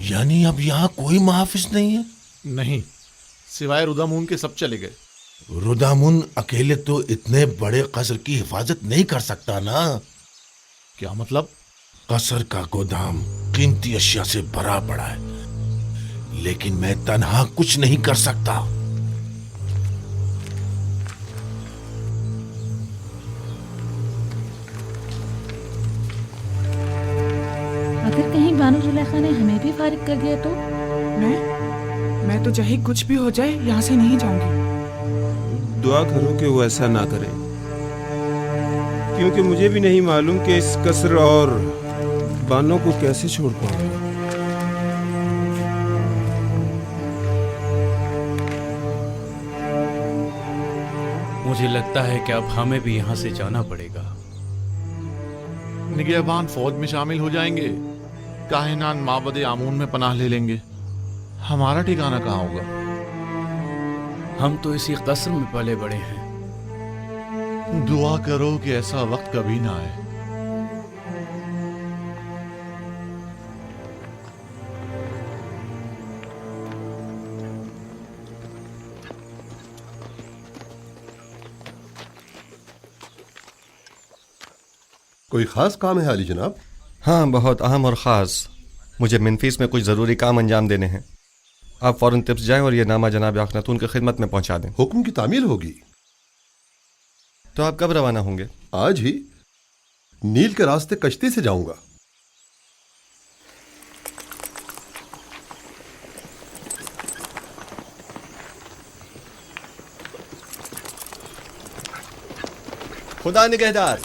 यानी अब यहाँ कोई मुहाफिज नहीं है? नहीं, सिवाय रुदामून के सब चले गए। रुदामुन अकेले तो इतने बड़े कसर की हिफाजत नहीं कर सकता ना। क्या मतलब? कसर का गोदाम कीमती अशिया से भरा पड़ा है, लेकिन मैं तन्हा कुछ नहीं कर सकता। अगर कहीं बानो जुलेखा ने हमें भी फारिग कर दिया तो? मैं तो चाहे कुछ भी हो जाए यहाँ से नहीं जाऊंगी। दुआ करो कि वो ऐसा ना करें, क्योंकि मुझे भी नहीं मालूम कि इस कसर और बानों को कैसे छोड़ पाऊंगा। मुझे लगता है कि अब हमें भी यहाँ से जाना पड़ेगा। निगहबान फौज में शामिल हो जाएंगे, काहिनान माबद आमून में पनाह ले लेंगे। हमारा ठिकाना कहाँ होगा? हम तो इसी कसर में पले बड़े हैं। दुआ करो कि ऐसा वक्त कभी ना आए। कोई खास काम है आली जनाब? हाँ, बहुत अहम और ख़ास। मुझे मिनफीस में कुछ ज़रूरी काम अंजाम देने हैं। आप फ़ौरन तिब्स जाएं और ये नामा जनाब अखनातून की खिदमत में पहुंचा दें। हुक्म की तामील होगी। तो आप कब रवाना होंगे? आज ही। नील के रास्ते कश्ती से जाऊंगा। खुदा निगहदार।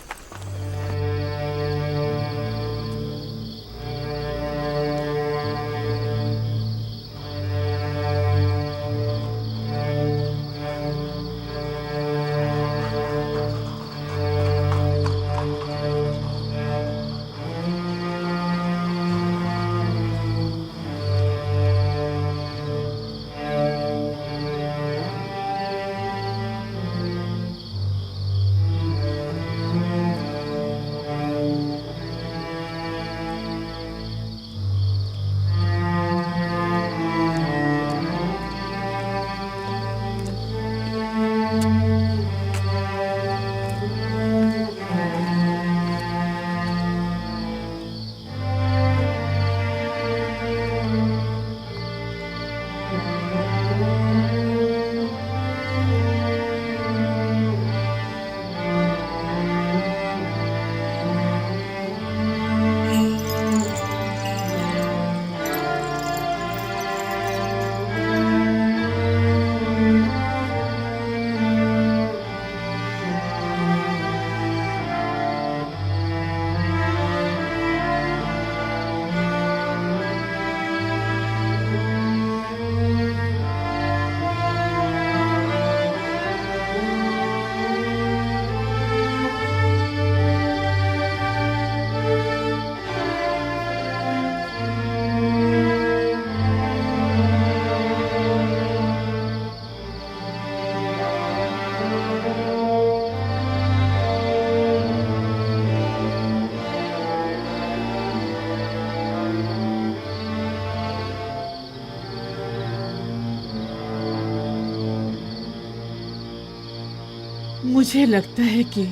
मुझे लगता है कि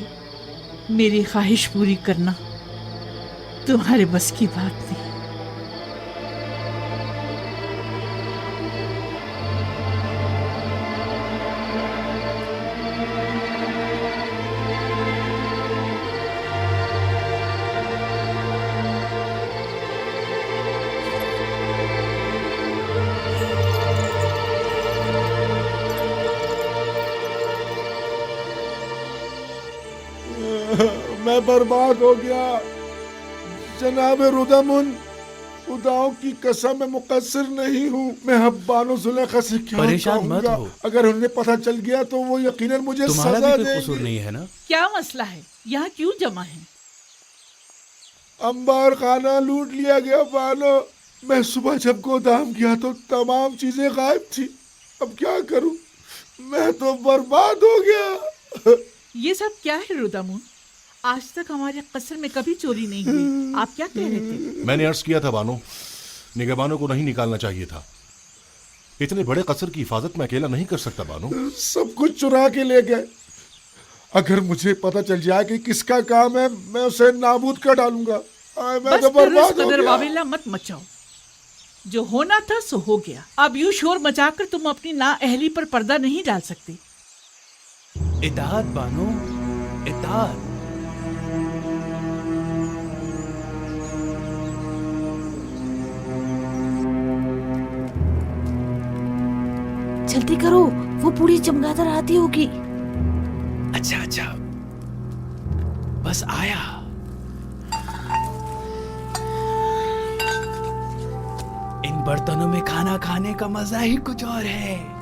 मेरी ख्वाहिश पूरी करना तुम्हारे बस की बात नहीं। मैं बर्बाद हो गया जनाब रुदामुन। खुदाओं की कसम मैं मुकस्सिर नहीं हूँ। मैं अब बानो जुलेखा से क्या परेशान मत कहूँगा? हो। अगर उन्हें पता चल गया तो वो यकीनन मुझे तुम्हारा सजा भी कोई कसूर देंगे। नहीं है ना? क्या मसला है? यहाँ क्यों जमा है? अंबार खाना लूट लिया गया बानो। मैं सुबह जब गोदाम गया तो तमाम चीजें गायब थी। अब क्या करूँ? मैं तो बर्बाद हो गया। ये सब क्या है रुदामुन? आज तक हमारे कसर में कभी चोरी नहीं हुई। आप क्या कह रहे थे? मैंने अर्ज किया था बानो निगहबानों को नहीं निकालना चाहिए था। इतने बड़े कसर की हिफाजत मैं अकेला नहीं कर सकता बानो। सब कुछ चुरा के ले गए। अगर मुझे पता चल जाए कि किसका काम है, मैं उसे नाबूद कर डालूंगा। मैं बस तो फिर उस बर्बाद हो कदर गया। वावेला मत मचाओ। जो होना था सो हो गया। अब यूं शोर मचाकर तुम अपनी नाअहली पर पर्दा नहीं डाल सकती। इताअत बानो, इताअत। जल्दी करो, वो बूढ़ी चमगादड़ आती होगी। अच्छा अच्छा, बस आया। इन बर्तनों में खाना खाने का मजा ही कुछ और है।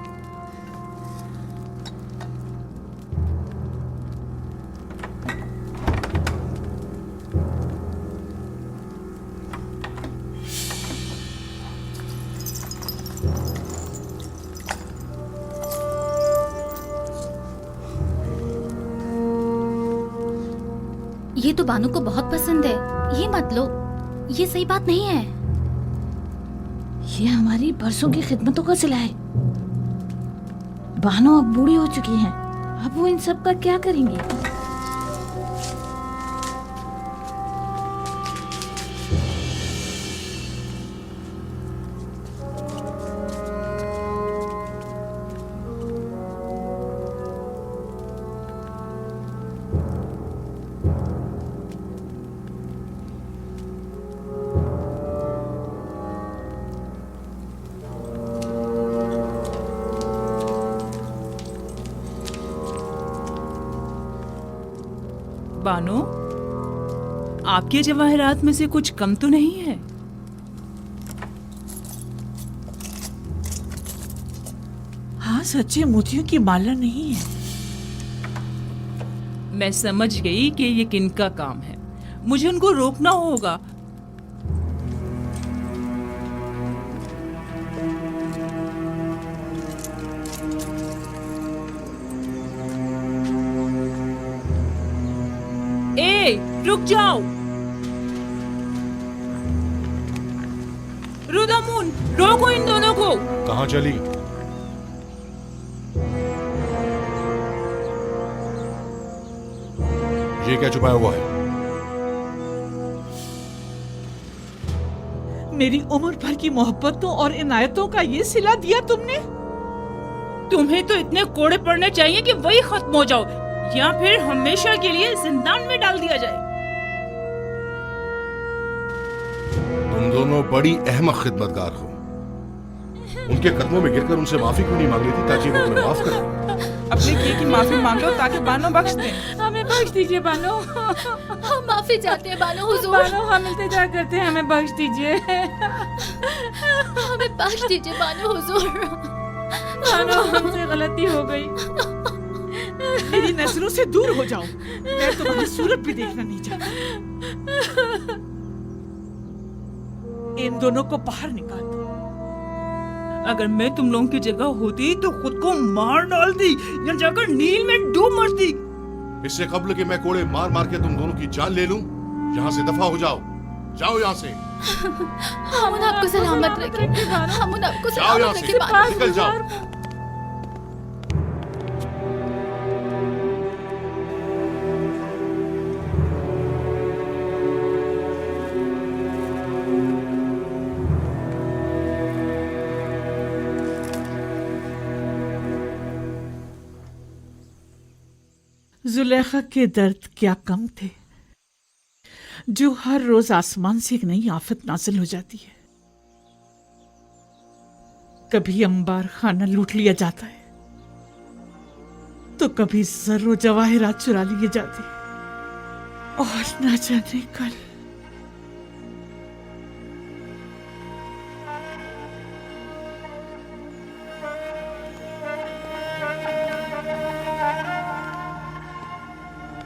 ये तो बानू को बहुत पसंद है, ये मत लो, ये सही बात नहीं है। ये हमारी बरसों की खिदमतों का सिला है। बानो अब बूढ़ी हो चुकी हैं, अब वो इन सब का क्या करेंगी? बानो, आपके जवाहरात में से कुछ कम तो नहीं है? हाँ, सच्चे मोतियों की माला नहीं है। मैं समझ गई कि ये किनका काम है। मुझे उनको रोकना होगा। रुक जाओ रुदामुन, रोको इन दोनों को। कहाँ चली? ये क्या छुपाया हुआ है? मेरी उम्र भर की मोहब्बतों और इनायतों का ये सिला दिया तुमने। तुम्हें तो इतने कोड़े पड़ने चाहिए कि वही खत्म हो जाओ, या फिर हमेशा के लिए जिंदान में डाल दिया जाए। तुम दोनों बड़ी अहमक खिदमतगार हो। उनके कदमों में गिरकर उनसे माफी क्यों नहीं मांग रही थी ताकि वो तुम्हें माफ कर? अपने किए की माफी मांगो ताकि बानो बख्श दे। हमें बख्श दीजिए बानो। हम माफी चाहते हैं बानो हुजूर। बानो, हम इल्तिजा करते हैं, हमें बख्श दीजिए। हमें बख्श दीजिए बानो हुजूर। बानो, हमसे गलती हो गई। मेरी नजरों से दूर हो जाओ, मैं तुम्हारी सूरत भी देखना नहीं चाहता। इन दोनों को बाहर निकाल दो। अगर मैं तुम लोगों की जगह होती तो खुद को मार डालती या जाकर नील में डूब मरती। इससे कब्ल कि मैं कोड़े मार मार के तुम दोनों की जान ले लूं, यहाँ से दफा हो जाओ। जाओ यहाँ से। हम आपको सलामत रखें। हम आपको जाओ यहाँ सलामत से, रखें। निकल जाओ। जुलेखा के दर्द क्या कम थे, जो हर रोज आसमान से एक नई आफत नाजिल हो जाती है। कभी अंबार खाना लूट लिया जाता है, तो कभी जर्रो जवाहिरात चुरा लिए जाते हैं, और न जाने कल।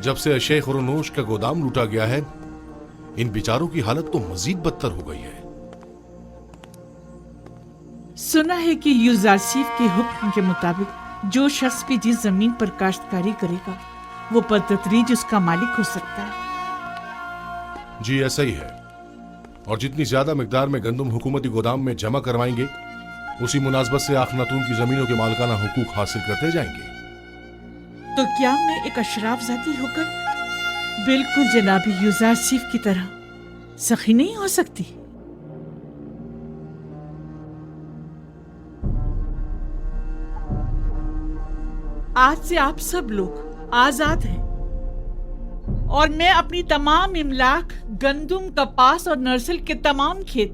जब से शेख रुनूश का गोदाम लूटा गया है, इन बेचारों की हालत तो मजीद बदतर हो गई है। सुना है कि यूजारसीफ के हुक्म के मुताबिक जो शख्स भी जिस जमीन पर काश्तकारी करेगा, वो बदतदरीज उसका मालिक हो सकता है। जी ऐसा ही है। और जितनी ज्यादा मिकदार में गंदम हुकूमती गोदाम में जमा करवाएंगे, उसी मुनासबत से आखनातून की जमीनों के मालिकाना हुकूक हासिल करते जाएंगे। तो क्या मैं एक अशराफ जाती होकर बिल्कुल जनाबी यूजारसीफ की तरह सखी नहीं हो सकती? आज से आप सब लोग आजाद हैं और मैं अपनी तमाम इमलाक, गंदुम, कपास और नर्सल के तमाम खेत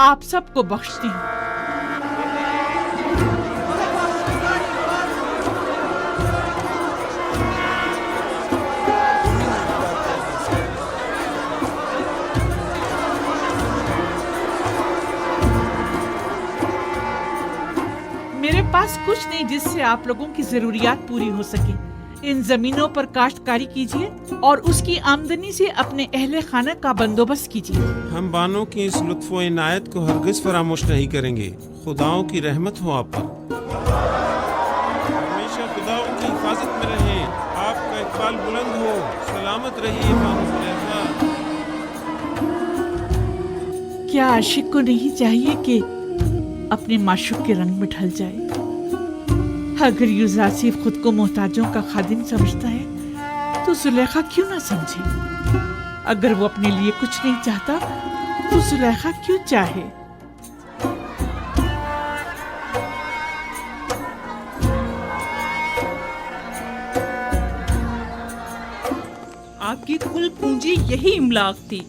आप सबको बख्शती हूँ। मेरे पास कुछ नहीं जिससे आप लोगों की जरूरियात पूरी हो सके। इन जमीनों पर काश्तकारी कीजिए और उसकी आमदनी से अपने अहले खाना का बंदोबस्त कीजिए। हम बानों की इस लुत्फ़ व इनायत को हरगिज फरामोश नहीं करेंगे। खुदाओं की रहमत हो आप पर। हमेशा खुदाओं की हिफाजत में रहें। आपका इकबाल बुलंद हो। सलामत रहिए बानो ज़ुलेखा। क्या आशिक को नहीं चाहिए कि अपने माशूक के रंग में ढल जाए? अगर यूजारसीफ खुद को मोहताजों का खादिम समझता है तो जुलेखा क्यों ना समझे? अगर वो अपने लिए कुछ नहीं चाहता तो जुलेखा क्यों चाहे? आपकी कुल पूंजी यही इमलाक थी।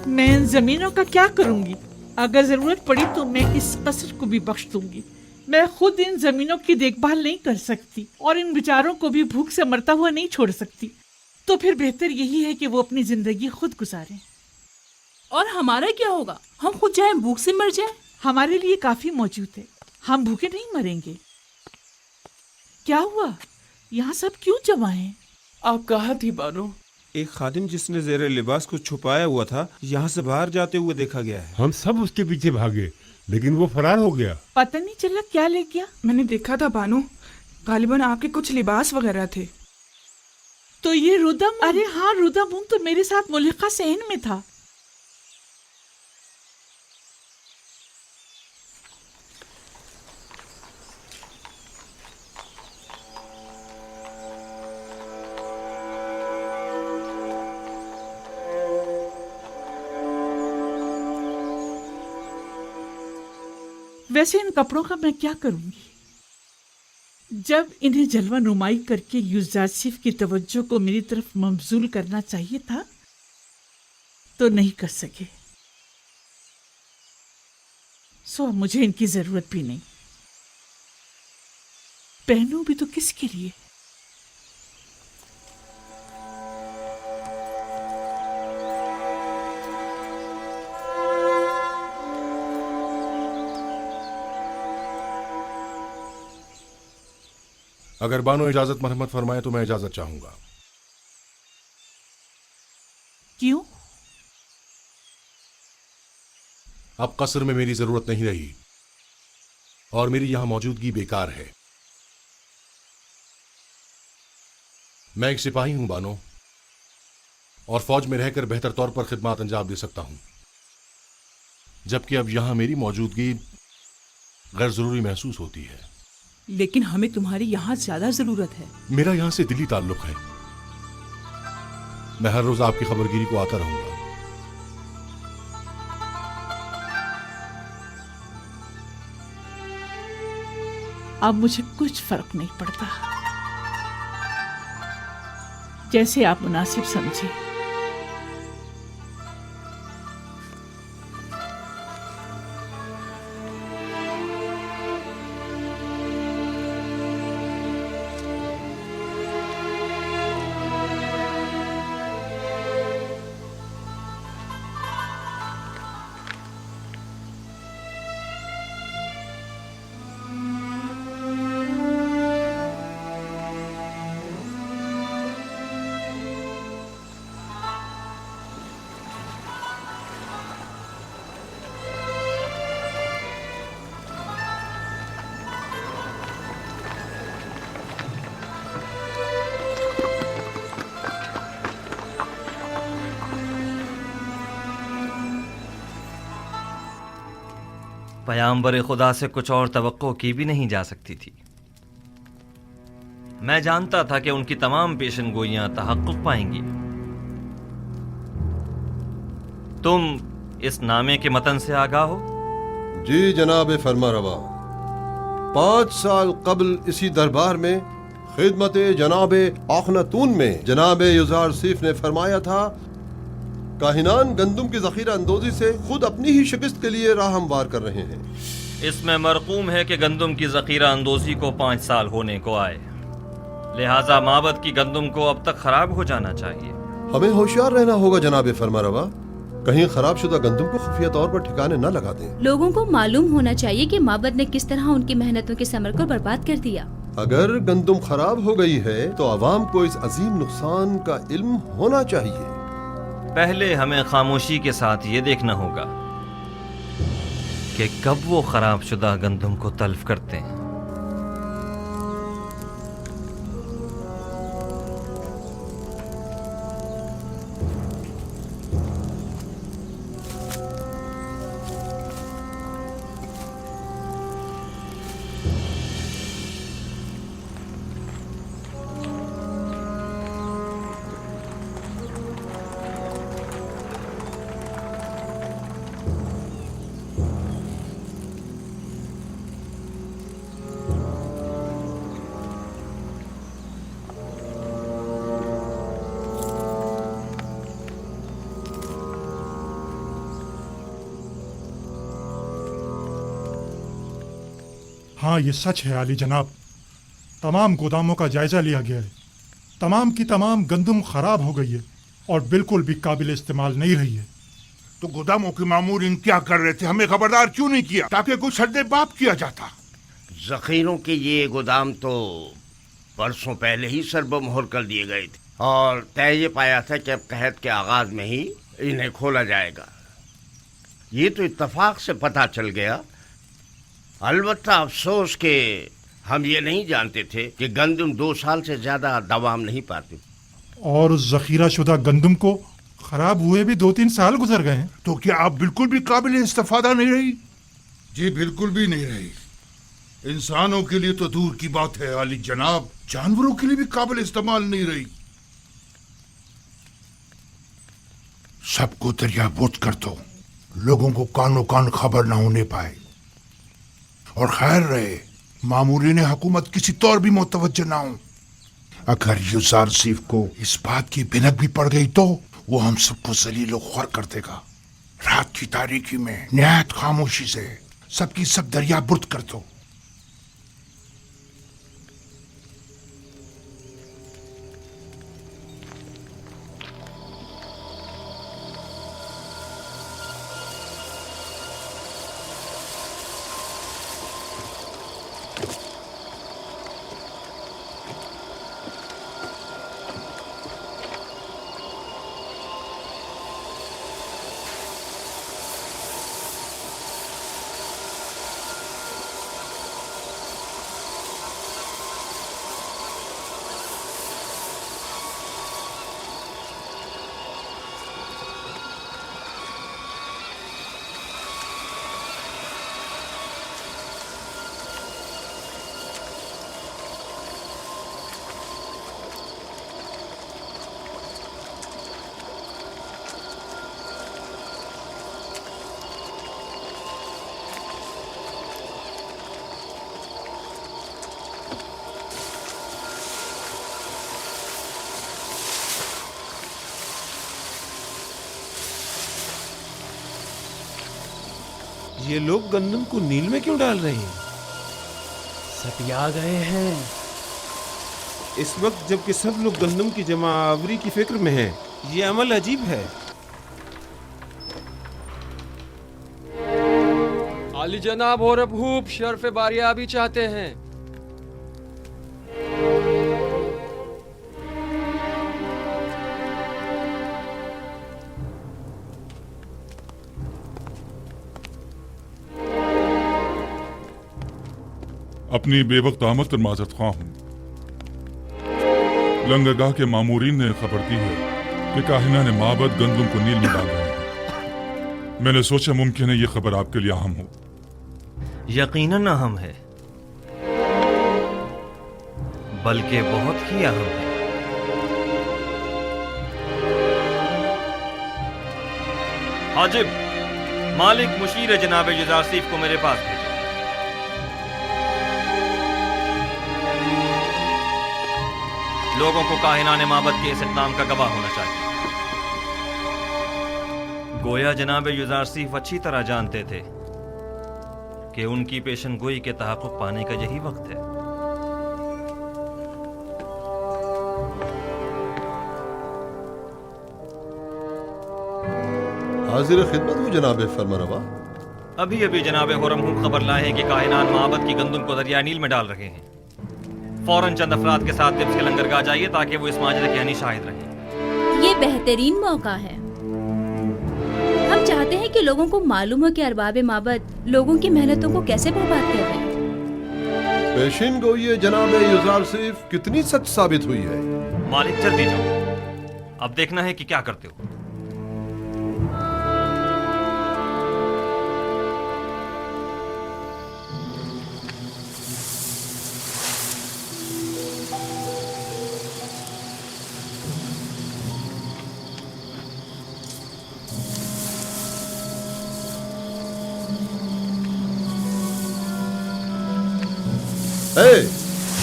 मैं इन जमीनों का क्या करूंगी? अगर जरूरत पड़ी तो मैं इस कसर को भी बख्श दूंगी। मैं खुद इन जमीनों की देखभाल नहीं कर सकती और इन बेचारों को भी भूख से मरता हुआ नहीं छोड़ सकती। तो फिर बेहतर यही है कि वो अपनी जिंदगी खुद गुजारें। और हमारा क्या होगा? हम खुद चाहे भूख से मर जाएं? हमारे लिए काफी मौजूद है। हम भूखे नहीं मरेंगे। क्या हुआ? यहाँ सब क्यों जमा हैं? आप कहाँ थी बानो? एक खादिम जिसने ज़ेरे लिबास को छुपाया हुआ था, यहाँ से बाहर जाते हुए देखा गया है। हम सब उसके पीछे भागे, लेकिन वो फरार हो गया। पता नहीं चला क्या ले गया। मैंने देखा था बानो, गालिबन आपके कुछ लिबास वगैरह थे। तो ये रुदम, अरे हाँ रुदम तो मेरे साथ मुलिका सहन में था। वैसे इन कपड़ों का मैं क्या करूंगी? जब इन्हें जलवा नुमाई करके यूजारसीफ की तवज्जो को मेरी तरफ मबजूल करना चाहिए था तो नहीं कर सके। सो अब मुझे इनकी जरूरत भी नहीं। पहनूं भी तो किसके लिए? अगर बानो इजाजत मरहमत फरमाए तो मैं इजाजत चाहूंगा। क्यों? अब कसर में मेरी जरूरत नहीं रही और मेरी यहां मौजूदगी बेकार है। मैं एक सिपाही हूं बानो, और फौज में रहकर बेहतर तौर पर खिदमत अंजाम दे सकता हूं, जबकि अब यहां मेरी मौजूदगी गैर जरूरी महसूस होती है। लेकिन हमें तुम्हारी यहाँ ज्यादा जरूरत है। मेरा यहां से दिली ताल्लुक है। मैं हर रोज आपकी खबरगिरी को आता रहूंगा। अब मुझे कुछ फर्क नहीं पड़ता। जैसे आप मुनासिब समझे। पैगंबर खुदा से कुछ और तवक्को की भी नहीं जा सकती थी। मैं जानता था कि उनकी तमाम पेशनगोइयां तहक्कुक पाएंगी। तुम इस नामे के मतन से आगाह हो? जी जनाब फरमारवा, 5 साल कबल इसी दरबार में खिदमत जनाब आखनातून में जनाब युजार सीफ ने फरमाया था, काहिनान गंदुम की जखीरा अंदोजी से खुद अपनी ही शिकस्त के लिए राह हमवार कर रहे हैं। इसमें मरकूम है कि गंदुम की जखीरा अंदोजी को 5 साल होने को आए, लिहाजा माबद की गंदुम को अब तक खराब हो जाना चाहिए। हमें होशियार रहना होगा जनाब फरमारवा, कहीं खराब शुदा गंदुम को खुफिया तौर पर ठिकाने न लगा दें। लोगों को मालूम होना चाहिए कि माबद ने किस तरह उनकी मेहनतों के समर को बर्बाद कर दिया। अगर गंदुम खराब हो गई है तो आवाम को इस अजीम नुकसान का इल्म होना चाहिए। पहले हमें खामोशी के साथ ये देखना होगा कि कब वो खराब शुदा गंदुम को तल्फ करते हैं। हाँ, ये सच है आली जनाब। तमाम गोदामों का जायजा लिया गया है। तमाम की तमाम गंदुम खराब हो गई है और बिल्कुल भी काबिल इस्तेमाल नहीं रही है। तो गोदामों के मामूरीन क्या कर रहे थे? हमें खबरदार क्यों नहीं किया ताकि कुछ सद्देबाप किया जाता? जखीरों के ये गोदाम तो परसों पहले ही सरबमोहर कर दिए गए थे और तय ये पाया था कि अब कहत के आगाज में ही इन्हें खोला जाएगा। ये तो इत्तफाक से पता चल गया। अलबत्ता अफसोस के हम ये नहीं जानते थे कि गंदुम 2 साल से ज्यादा दवाम नहीं पाती और उस जखीरा शुदा गंदुम को खराब हुए भी 2-3 साल गुजर गए हैं। तो क्या आप बिल्कुल भी काबिल इस्तेफादा नहीं रही? जी बिल्कुल भी नहीं रही। इंसानों के लिए तो दूर की बात है आली जनाब, जानवरों के लिए भी काबिल इस्तेमाल नहीं रही। सबको दरियाबोद कर दो, लोगों को कानो कान खबर ना होने पाए। और खैर रहे मामूरीन हुकूमत किसी तौर भी मुतवज्जो ना हो। अगर युजार सीफ को इस बात की भिनक भी पड़ गई तो वो हम सबको जलीलो ख्वार कर देगा। रात की तारीकी में निहायत खामोशी से सबकी सब दरिया बुर्द कर दो। ये लोग गंदम को नील में क्यों डाल रहे हैं? सब आ गए हैं। इस वक्त जबकि सब लोग गंदम की जमा आवरी की फिक्र में हैं, ये अमल अजीब है। आली जनाब और अबूब शर्फ बारियाबी चाहते हैं। अपनी बेवक्त आमद पर माजरत ख्वाह हूँ। लंगरगाह के मामूरीन ने खबर दी है कि काहिना ने माबद गंदुम को नील में डाल रहे हैं। मैंने सोचा मुमकिन है ये खबर आपके लिए अहम हो। यकीनन अहम है, बल्कि बहुत ही अहम है। हाजिब, मालिक मुशीर जनाब युजारसीफ को मेरे पास भेजो। लोगों को काहिनाने माबद के इस इक़दाम का गवाह होना चाहिए। गोया जनाब युजारसीफ अच्छी तरह जानते थे कि उनकी पेशन गोई के तहक़्क़ुक़ पाने का यही वक्त है। हाजिर खिदमत हूँ जनाब फरमारवा। अभी अभी जनाब हुरमहुम खबर लाए हैं कि काहिनान माबद की गंदुम को दरिया नील में डाल रहे हैं। फौरन चंद अफराद के साथ तिब्स के लंगरगाह जाइए ताकि वो इस माजरे के यानी शाहिद रहें। ये बेहतरीन मौका है। हम चाहते हैं कि लोगों को मालूम हो कि अरबाब माबद लोगों की मेहनतों को कैसे बर्बाद कर रहे हैं। पेशिन गोई जनाब युजारसीफ कितनी सच साबित हुई है। मालिक जल्दी जाओ, अब देखना है कि क्या करते हो।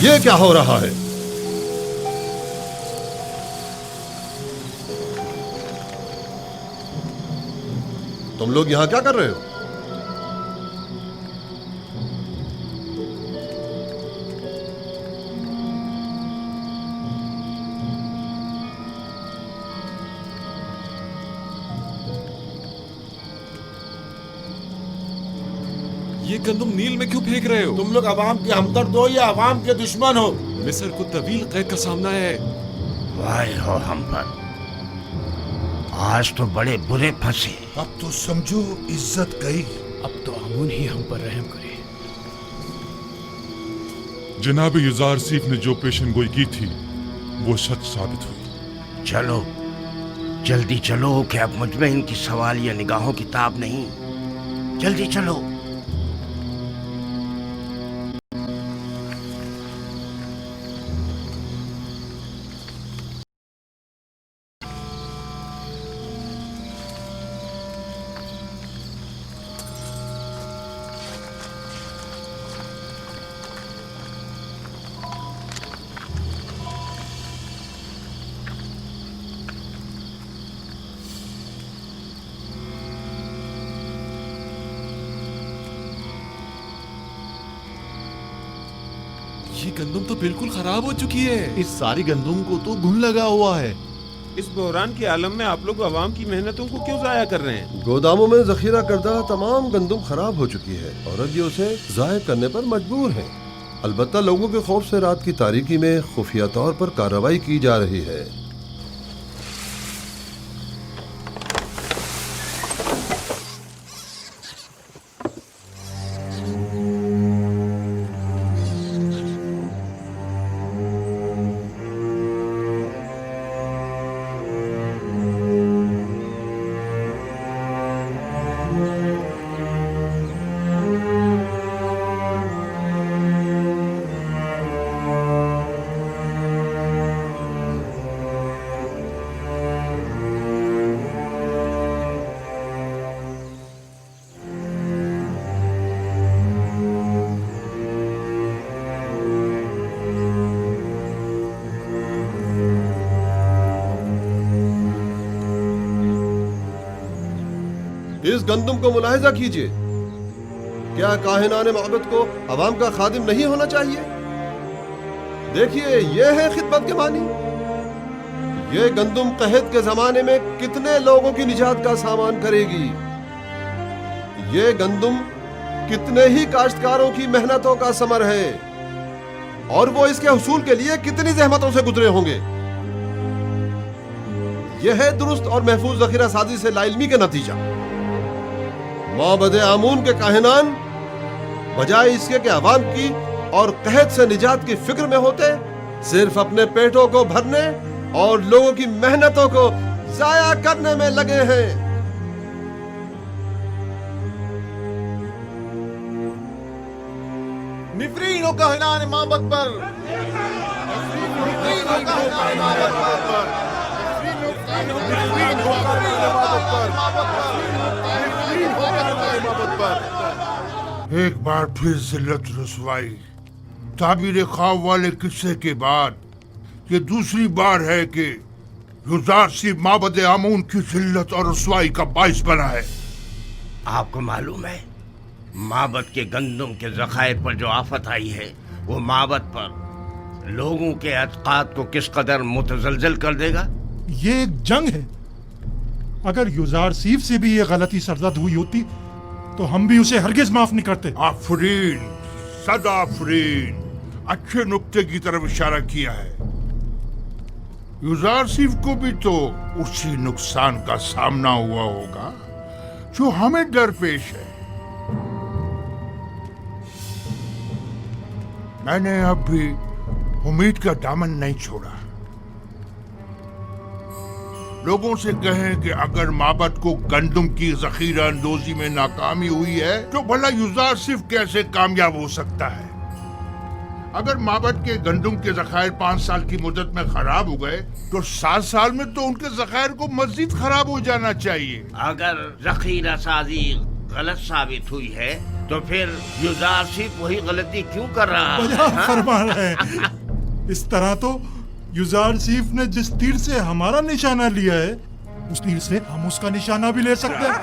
ये क्या हो रहा है? तुम लोग यहां क्या कर रहे हो? ये गंदुम नील में क्यों फेंक रहे हो? तुम लोग अवाम के हमदर्द हो या अवाम के दुश्मन हो? मिस्र को तवील कैद का सामना है। वाह हो हम पर, आज तो बड़े बुरे फंसे। अब तो समझो इज्जत गई। अब तो आमून ही हम पर रहम करे। जनाब युजारसीफ ने जो पेशन गोई की थी वो सच साबित हुई। चलो जल्दी चलो कि अब मुझ में इनकी सवाल या निगाहों की ताब नहीं। जल्दी चलो। ये गंदुम तो बिल्कुल खराब हो चुकी है। इस सारी गंदुम को तो घुन लगा हुआ है। इस बहरान के आलम में आप लोग अवाम की मेहनतों को क्यों जाया कर रहे हैं? गोदामों में जखीरा करदा तमाम गंदुम खराब हो चुकी है और अब ये उसे जाया करने पर मजबूर है। अलबत्ता लोगों के खौफ से रात की तारीकी में खुफिया तौर पर कार्रवाई की जा रही है। इस गंदुम को मुलाहिजा कीजिए। क्या काहिनाने माबद को अवाम का खादिम नहीं होना चाहिए? देखिए, यह है खिदमत के मानी। ये गंदुम कहत के जमाने में कितने लोगों की निजात का सामान करेगी। ये गंदुम कितने ही काश्तकारों की मेहनतों का समर है और वो इसके हुसूल के लिए कितनी जहमतों से गुजरे होंगे। यह है दुरुस्त और महफूज जखीरा साजी से लाइल्मी का नतीजा। माबद आमून के काहिनान बजाय इसके कि अवाम की और कहत से निजात की फिक्र में होते, सिर्फ अपने पेटों को भरने और लोगों की मेहनतों को जाया करने में लगे हैं। निफरीन हो काहिनान माबद पर, निफरीन हो काहिनान माबद पर, निफरीन हो काहिनान माबद पर। एक बार फिर जिल्लत रसवाई, ताबीर ख्वाब वाले किस्से के बाद ये दूसरी बार है कि युजारसीफ माबद आमून की जिल्लत और रसवाई का बाइस बना है। आपको मालूम है माबद के गंदम के जखायर पर जो आफत आई है वो माबद पर लोगों के अतकाद को किस कदर मुतजलजल कर देगा। ये एक जंग है। अगर युजारसीफ से भी ये गलती सरजद हुई होती तो हम भी उसे हरगिज माफ नहीं करते। आफरीन, सदा आफरीन, अच्छे नुक्ते की तरफ इशारा किया है। युजारसीफ को भी तो उसी नुकसान का सामना हुआ होगा जो हमें दरपेश है। मैंने अब भी उम्मीद का दामन नहीं छोड़ा। लोगों से कहें कि अगर माबद को गंदम की जखीरा अंदोजी में नाकामी हुई है तो भला युजारसीफ कैसे कामयाब हो सकता है। अगर माबद के गंदम के जखायर 5 साल की मुद्दत में खराब हो गए तो 7 साल में तो उनके जखायर को मजीद खराब हो जाना चाहिए। अगर जखीरा साजी गलत साबित हुई है तो फिर युजारसीफ वही गलती क्यों कर रहा है? फरमा रहे हैं। इस तरह तो युजारसीफ ने जिस तीर से हमारा निशाना लिया है उस तीर से हम उसका निशाना भी ले सकते हैं।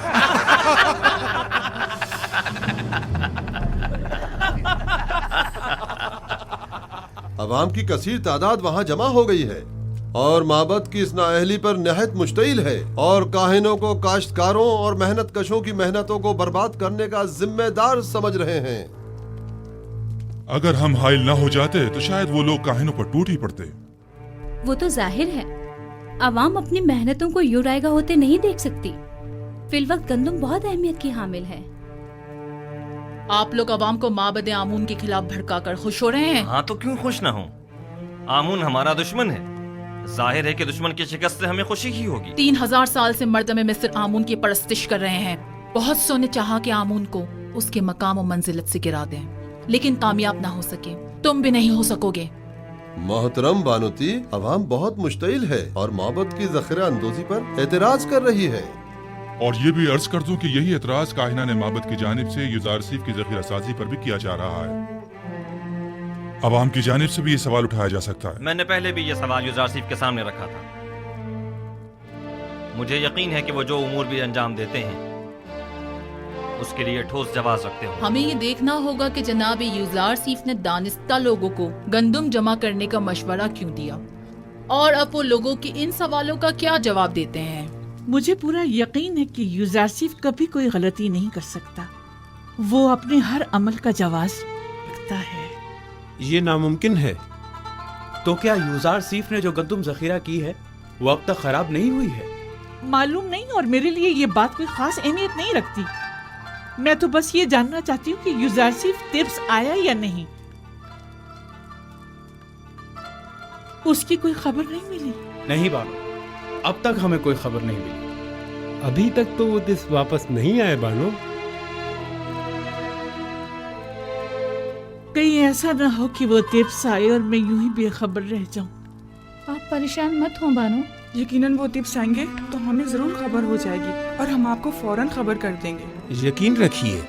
अवाम की कसीर तादाद वहाँ जमा हो गई है और माबद की इस नाअहली पर नहायत मुश्तइल है और काहिनों को काश्तकारों और मेहनत कशों की मेहनतों को बर्बाद करने का जिम्मेदार समझ रहे हैं। अगर हम हाइल न हो जाते तो शायद वो लोग काहिनों पर टूट ही पड़ते। वो तो जाहिर है अवाम अपनी मेहनतों को यूं रायगा होते नहीं देख सकती। फिलवक्त गंदम बहुत अहमियत की हामिल है। आप लोग अवाम को माबद आमून के खिलाफ भड़काकर खुश हो रहे हैं। हाँ तो क्यों खुश ना हो? आमून हमारा दुश्मन है। जाहिर है कि दुश्मन की शिकस्त से हमें खुशी ही होगी। 3000 साल से मर्दम मिस्र आमून की परस्तिश कर रहे हैं। बहुत सौ ने चाहा कि आमून को उसके मकाम और मंजिलत से गिरा दें, लेकिन कामयाब ना हो सके। तुम भी नहीं हो सकोगे। मोहतरम बानुती, अवाम बहुत मुश्तइल है और माबद की जखीरा अंदोजी पर एतराज कर रही है। और ये भी अर्ज कर दूं कि यही एतराज काहिनान माबद की जानिब से युजारसीफ की जखीरा साजी पर भी किया जा रहा है। अवाम की जानिब से भी ये सवाल उठाया जा सकता है। मैंने पहले भी ये सवाल युजारसीफ के सामने रखा था। मुझे यकीन है कि वो जो उमूर भी अंजाम देते हैं उसके लिए ठोस जवाब रखते हो। हमें ये देखना होगा कि जनाब युजारसीफ ने दानिस्ता लोगों को गंदम जमा करने का मशवरा क्यों दिया और अब वो लोगों के इन सवालों का क्या जवाब देते हैं। मुझे पूरा यकीन है कि युजारसीफ कभी कोई गलती नहीं कर सकता। वो अपने हर अमल का जवाब रखता है। ये नामुमकिन है। तो क्या युजारसीफ ने जो गंदम जखीरा की है वो अब तक खराब नहीं हुई है? मालूम नहीं, और मेरे लिए ये बात कोई खास अहमियत नहीं रखती। मैं तो बस ये जानना चाहती हूँ कि युजारसीफ तिब्स आया या नहीं। उसकी कोई खबर नहीं मिली। नहीं बानो, अब तक हमें कोई खबर नहीं मिली। अभी तक तो वो तिब्स वापस नहीं आए बानो। कहीं ऐसा ना हो कि वो तिब्स आए और मैं यूं ही बेखबर रह जाऊं। आप परेशान मत हो बानो। यकीनन वो तिब्स आएंगे तो हमें जरूर खबर हो जाएगी और हम आपको फौरन खबर कर देंगे। यकीन रखिए।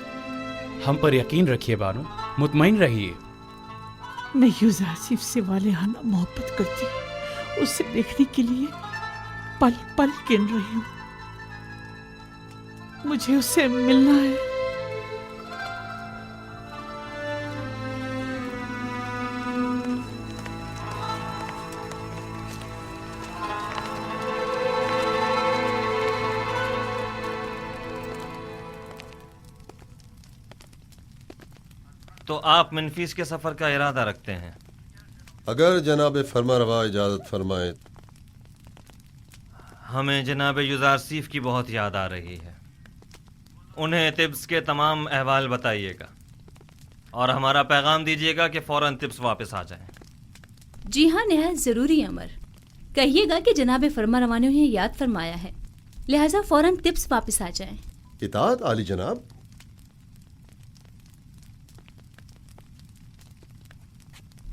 हम पर यकीन रखिए बानो, मुतमईन रहिए। मैं युजारसीफ से वालिहाना मोहब्बत करती हूँ। उसे देखने के लिए पल पल गिन रही हूँ। मुझे उससे मिलना है। तो आप मेन्फिस के सफर का इरादा रखते हैं? अगर जनाब फरमारवा इजाजत फरमाए। हमें जनाब युजारसीफ की बहुत याद आ रही है। उन्हें तिब्स के तमाम अहवाल बताइएगा और हमारा पैगाम दीजिएगा कि फौरन तिब्स वापस आ जाएं। जी हाँ, निहायत जरूरी अमर। कहिएगा कि जनाब फरमारवा ने उन्हें याद फरमाया है, लिहाजा फौरन तिब्स वापस आ जाएं। इताअत आली जनाब।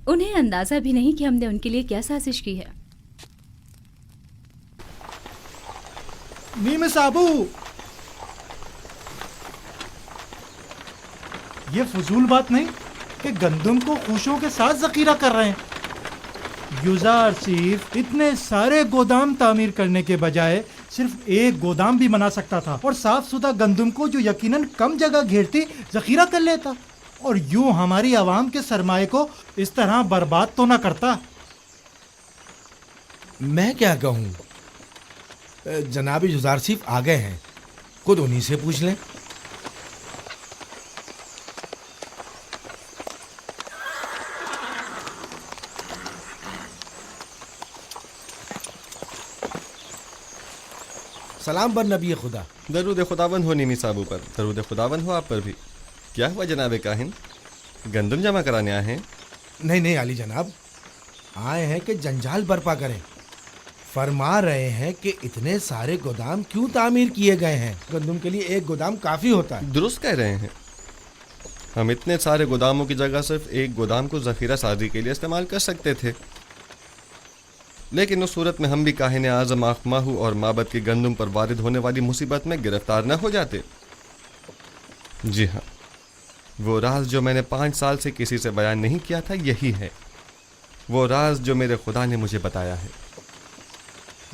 उन्हें अंदाजा भी नहीं कि हमने उनके लिए क्या साजिश की है। नीम साबू, ये फजूल बात नहीं कि गंदम को खुशियों के साथ जखीरा कर रहे हैं। यूजार सिर्फ इतने सारे गोदाम तामीर करने के बजाय सिर्फ एक गोदाम भी बना सकता था और साफ सुथरा गंदम को जो यकीनन कम जगह घेरती जखीरा कर लेता और यूं हमारी आवाम के सरमाए को इस तरह बर्बाद तो ना करता। मैं क्या कहूँ, जनाब यूजार सिर्फ आ गए हैं, खुद उन्हीं से पूछ लें। सलाम बर नबी खुदा। दरूद खुदावन हो नीमी साबू पर, दरूद खुदावन हो आप पर भी। क्या हुआ जनाब काहिन, गंदम जमा कराने आए हैं? नहीं नहीं आली जनाब, आए हैं कि जंजाल बर्पा करें। फरमा रहे हैं कि इतने सारे गोदाम क्यों तामीर किए गए हैं, गंदम के लिए एक गोदाम काफ़ी होता है। दुरुस्त कह रहे हैं, हम इतने सारे गोदामों की जगह सिर्फ एक गोदाम को जखीरा साजी के लिए इस्तेमाल कर सकते थे, लेकिन उस सूरत में हम भी काहिन आज़म आखमाहू और माबद की गंदम पर वारिद होने वाली मुसीबत में गिरफ्तार न हो जाते। जी हाँ, वो राज जो मैंने 5 साल से किसी से बयान नहीं किया था, यही है वो राज जो मेरे खुदा ने मुझे बताया है।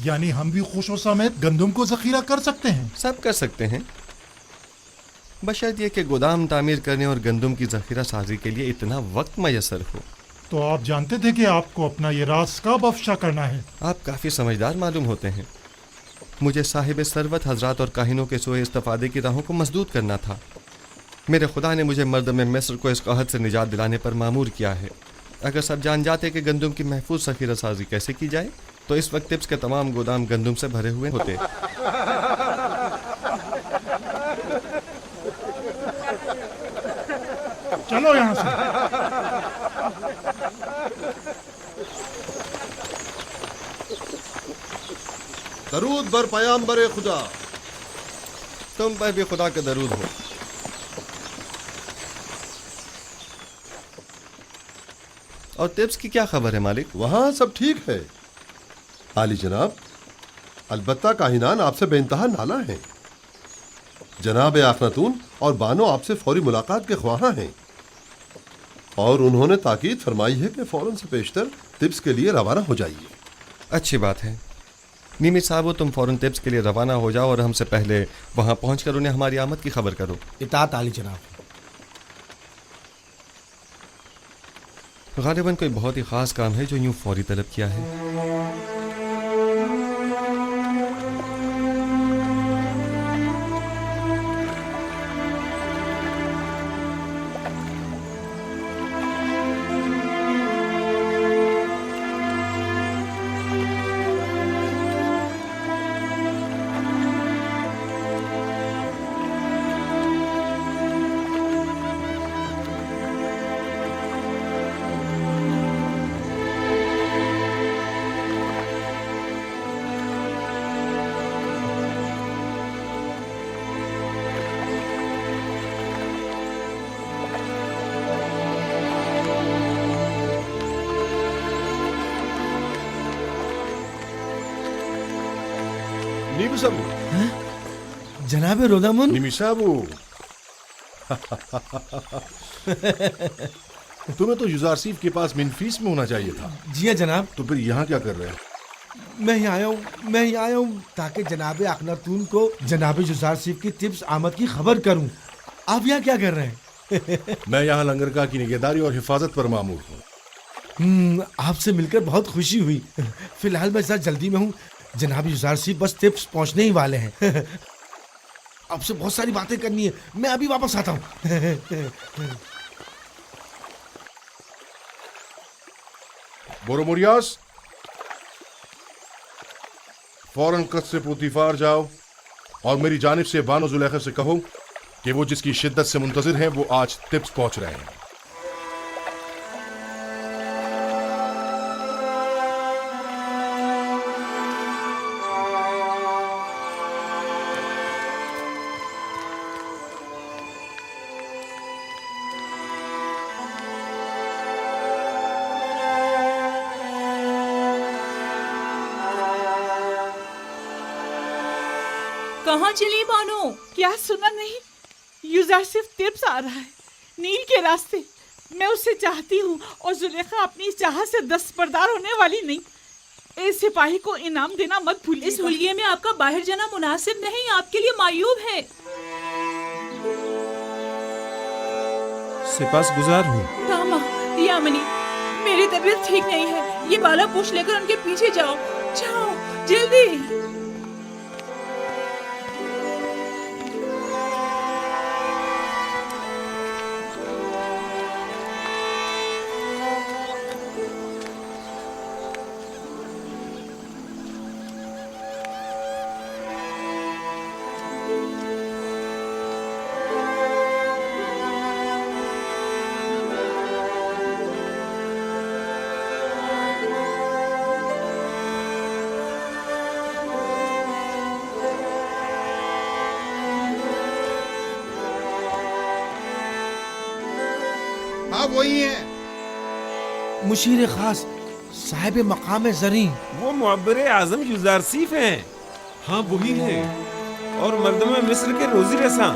यानी हम भी खुशों समेत गंदम को जखीरा कर सकते हैं? सब कर सकते हैं, बशर्त ये कि गोदाम तामीर करने और गंदम की जखीरा साजी के लिए इतना वक्त मैसर हो। तो आप जानते थे कि आपको अपना ये राज कब अफशा करना है? आप काफ़ी समझदार मालूम होते हैं। मुझे साहिब सरवत हजरात और काहिनों के सोए इस्तेफादे की राहों को मजदूद करना था। मेरे खुदा ने मुझे मर्द में मिस्र को इस कहत से निजात दिलाने पर मामूर किया है। अगर सब जान जाते कि गंदम की महफूज जखीरा साजी कैसे की जाए तो इस वक्त टिप्स के तमाम गोदाम गंदम से भरे हुए होते। चलो यहाँ से। दरूद बर पयाम्बर खुदा। तुम पर भी खुदा का दरूद हो। और टिप्स की क्या खबर है मालिक? वहाँ सब ठीक है आली जनाब, अलबत्ता काहिनान आपसे बेइंतहा नाला हैं। जनाब आखनातून और बानो आपसे फौरी मुलाकात के ख्वाहां हैं और उन्होंने ताकीद फरमाई है कि फौरन से पेशतर टिप्स के लिए रवाना हो जाइए। अच्छी बात है नीमी साहब, तुम फौरन टिप्स के लिए रवाना हो जाओ और हमसे पहले वहां पहुंचकर उन्हें हमारी आमद की खबर करो। इताअत आली जनाब। गालिबन कोई बहुत ही खास काम है जो यूं फौरी तलब किया है। जनाब रोदामुन। निमिसाबू तुम्हें तो यूजारसीफ के पास मिनफीस में होना चाहिए था। जी हाँ जनाब। तो फिर यहाँ क्या कर रहे हैं? मैं ही आया हूँ ताकि जनाब अखनातून को जनाब यूजारसीफ की टिप्स आमद की खबर करूँ। आप यहाँ क्या कर रहे हैं? मैं यहाँ लंगरगाह की निगहदारी और हिफाजत पर मामूर हूँ। आपसे मिलकर बहुत खुशी हुई। फिलहाल मैं जरा जल्दी में हूँ, जनाब यूजारसीफ बस टिप्स पहुँचने ही वाले हैं। आपसे बहुत सारी बातें करनी है, मैं अभी वापस आता हूँ। बोरोमोरियास, फौरन कस्र पोतीफार जाओ और मेरी जानिब से बानो जुलेखा से कहो कि वो जिसकी शिद्दत से मुंतजिर हैं वो आज टिप्स पहुंच रहे हैं। कहाँ चली बानो? क्या सुना नहीं? यूजार सिर्फ तिब्स आ रहा है, नील के रास्ते। मैं उसे चाहती हूँ और जुलेखा अपनी चाह से दस्तबरदार होने वाली नहीं। इस सिपाही को इनाम देना मत भूलिए। इस हुलिये में आपका बाहर जाना मुनासिब नहीं, आपके लिए मायूब है। सिपासगुजार हूँ। तामा, यामिनी, मेरी तबीयत ठीक नहीं है। ये बाला पोश लेकर उनके पीछे जाओ, जाओ जल्दी। हाँ वही है, मुशीर खास साहिब मकाम जरी। वो मुअब्बर आजम यूजार सीफ हैं। हाँ वही है। और मर्दम मिस्र के रोजी रसा।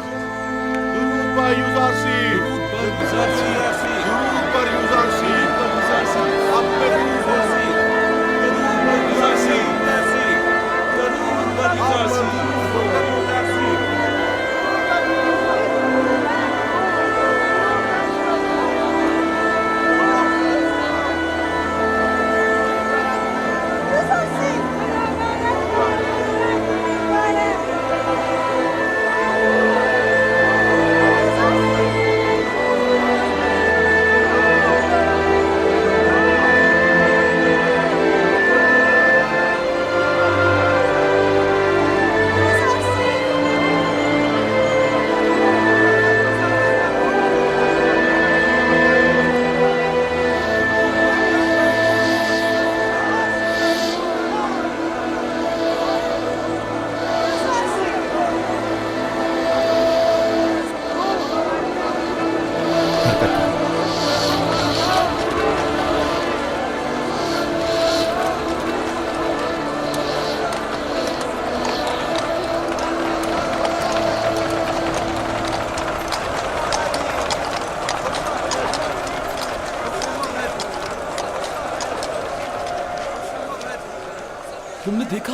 तुमने देखा?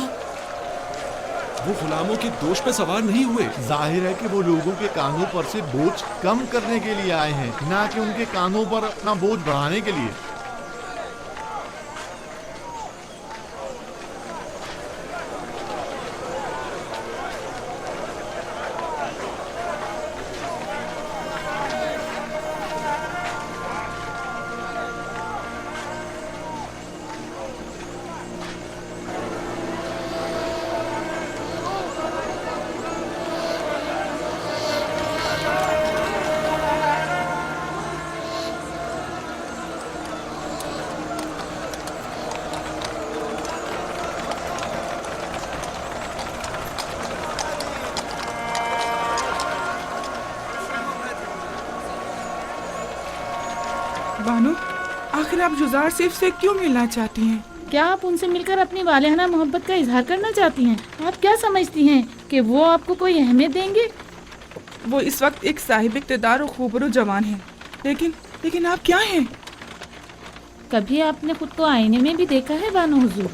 वो गुलामों के दोष पे सवार नहीं हुए। जाहिर है कि वो लोगों के कानों पर से बोझ कम करने के लिए आए हैं, ना कि उनके कानों पर अपना बोझ बढ़ाने के लिए। बानो, आखिर आप जुजार सिर्फ से क्यों मिलना चाहती हैं? क्या आप उनसे मिलकर अपनी वालिहाना मोहब्बत का इजहार करना चाहती हैं? आप क्या समझती हैं कि वो आपको कोई अहमियत देंगे? वो इस वक्त एक साहिब इक़्तिदार और खूबरो जवान हैं, लेकिन आप क्या हैं? कभी आपने खुद को आईने में भी देखा है बानो हुजूर?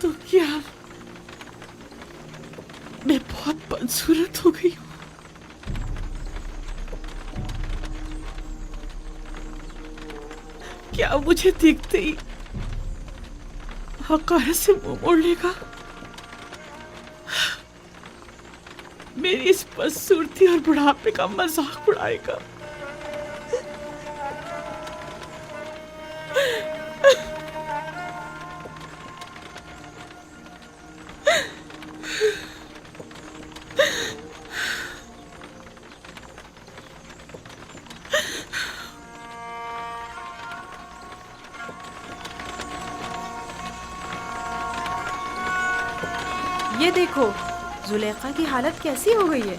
तो क्या मैं बहुत बदसूरत हो गई हूँ? क्या मुझे देखते ही हक़ारत से मुंह मोड़ लेगा? मेरी इस बदसूरती और बुढ़ापे का मजाक उड़ाएगा? ये देखो, जुलेखा की हालत कैसी हो गई है?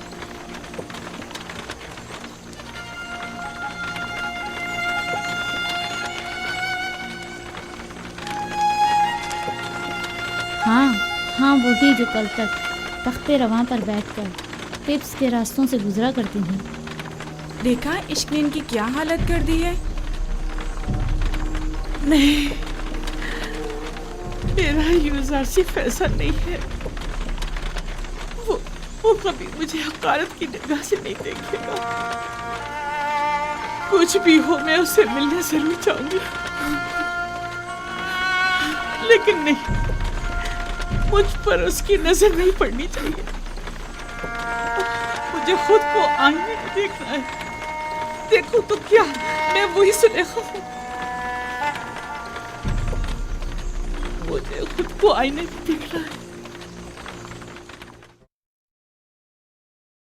हाँ वही जो कल तक तख्ते रवां पर बैठकर टिप्स के रास्तों से गुजरा करती थी। देखा इश्क ने इनकी क्या हालत कर दी है। नहीं, मेरा यूज़र सिर्फ ऐसा नहीं है। वो कभी मुझे हकारत की निगाह से नहीं देखेगा। कुछ भी हो मैं उसे मिलने जरूर चाहूंगी, लेकिन नहीं, मुझ पर उसकी नजर नहीं पड़नी चाहिए। मुझे खुद को आईने में देखना है। देखो तो क्या मैं वही सुलेखा हूँ। मुझे खुद को आईने में देखना है।